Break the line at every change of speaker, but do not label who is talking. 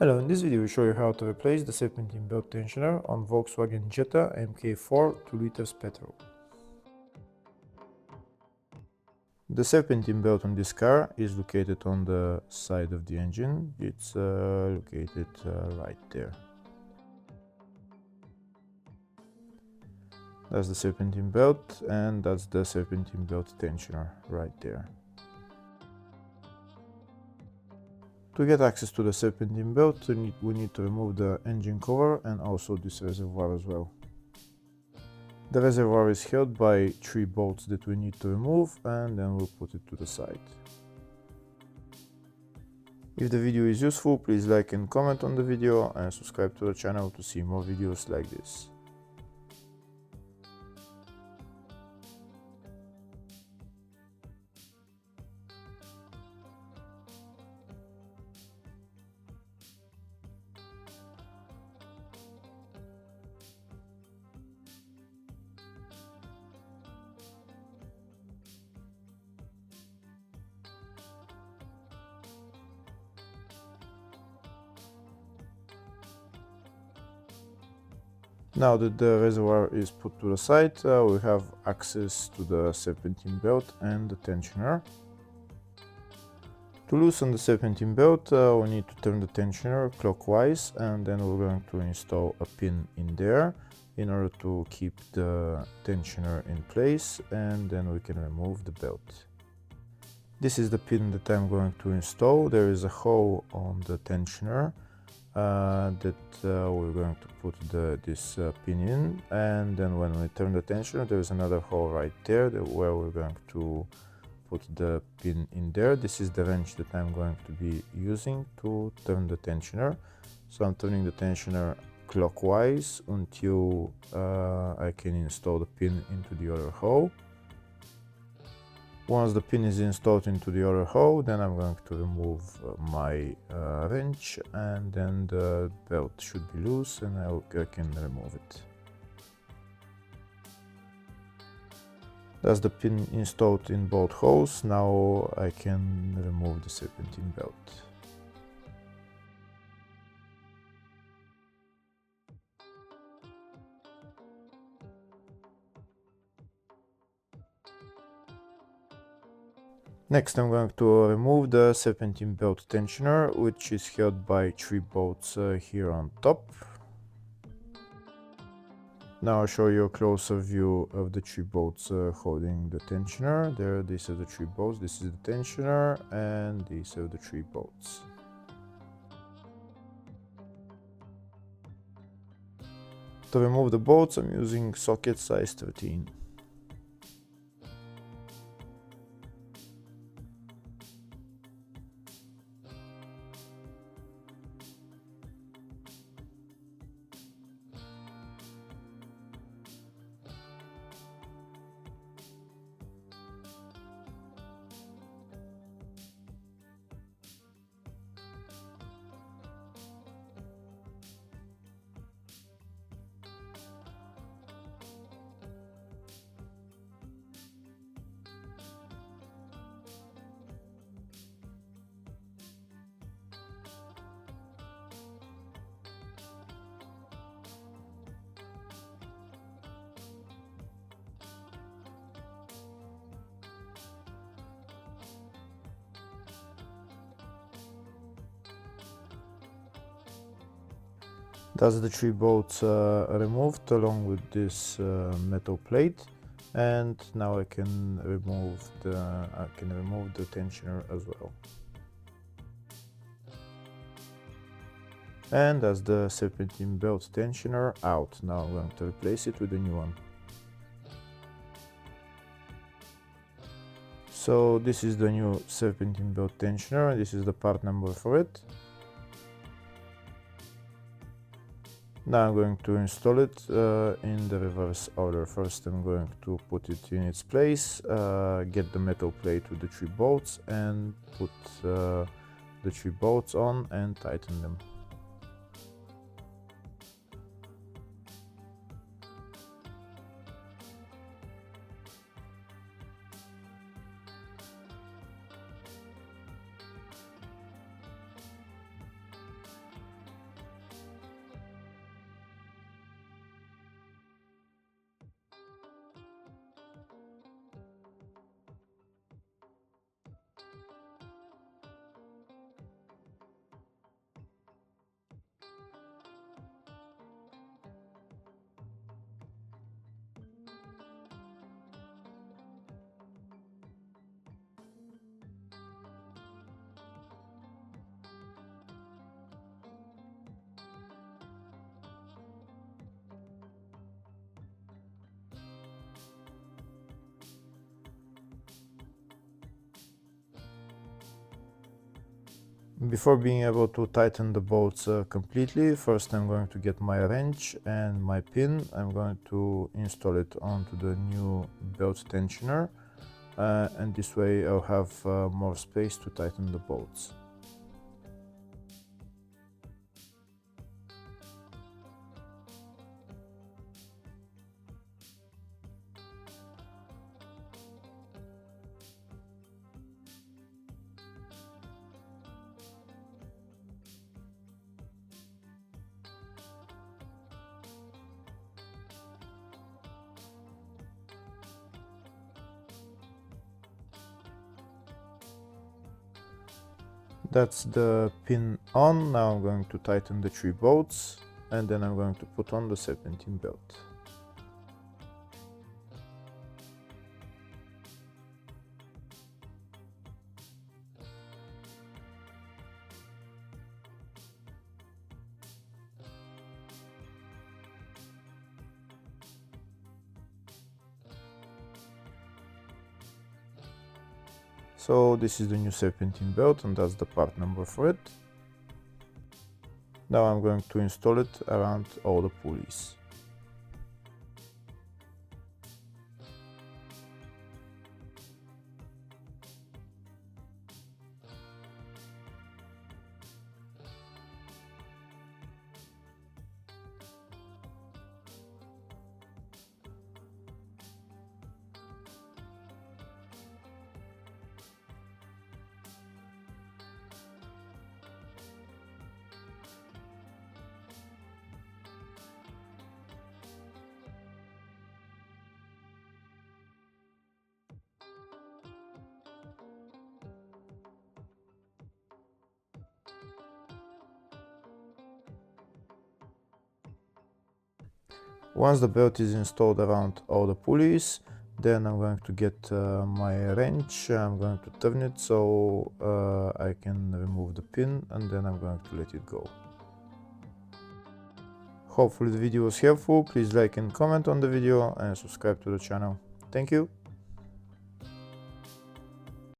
Hello, in this video we show you how to replace the serpentine belt tensioner on Volkswagen Jetta MK5 2.0 petrol. The serpentine belt on this car is located on the side of the engine. It's located right there. That's the serpentine belt, and that's the serpentine belt tensioner right there. To get access to the serpentine belt, we need to remove the engine cover and also this reservoir as well. The reservoir is held by 3 bolts that we need to remove, and then we'll put it to the side. If the video is useful, please like and comment on the video and subscribe to the channel to see more videos like this. Now that the reservoir is put to the side, we have access to the serpentine belt and the tensioner. To loosen the serpentine belt, we need to turn the tensioner clockwise, and then we're going to install a pin in there in order to keep the tensioner in place, and then we can remove the belt. This is the pin that I'm going to install. There is a hole on the tensioner that we're going to put this pin in, and then when we turn the tensioner, there is another hole right there where we're going to put the pin in there. This is the wrench that I'm going to be using to turn the tensioner. So I'm turning the tensioner clockwise until I can install the pin into the other hole. Once the pin is installed into the other hole, then I'm going to remove my wrench, and then the belt should be loose and I can remove it. That's the pin installed in both holes. Now I can remove the serpentine belt. Next, I'm going to remove the serpentine belt tensioner, which is held by 3 bolts here on top. Now I'll show you a closer view of the 3 bolts holding the tensioner. There, these are the 3 bolts. This is the tensioner, and these are the 3 bolts. To remove the bolts, I'm using socket size 13. That's the 3 bolts removed along with this metal plate, and now I can remove the tensioner as well. And that's the serpentine belt tensioner out. Now I'm going to replace it with a new one. So this is the new serpentine belt tensioner. This is the part number for it. Now I'm going to install it in the reverse order. First I'm going to put it in its place, get the metal plate with the 3 bolts, and put the 3 bolts on and tighten them. Before being able to tighten the bolts completely, first I'm going to get my wrench and my pin. I'm going to install it onto the new belt tensioner, and this way I'll have more space to tighten the bolts. That's the pin on. Now I'm going to tighten the 3 bolts, and then I'm going to put on the serpentine belt. So this is the new serpentine belt, and that's the part number for it. Now I'm going to install it around all the pulleys. Once the belt is installed around all the pulleys, then I'm going to get my wrench. I'm going to turn it so I can remove the pin, and then I'm going to let it go. Hopefully the video was helpful. Please like and comment on the video and subscribe to the channel. Thank you.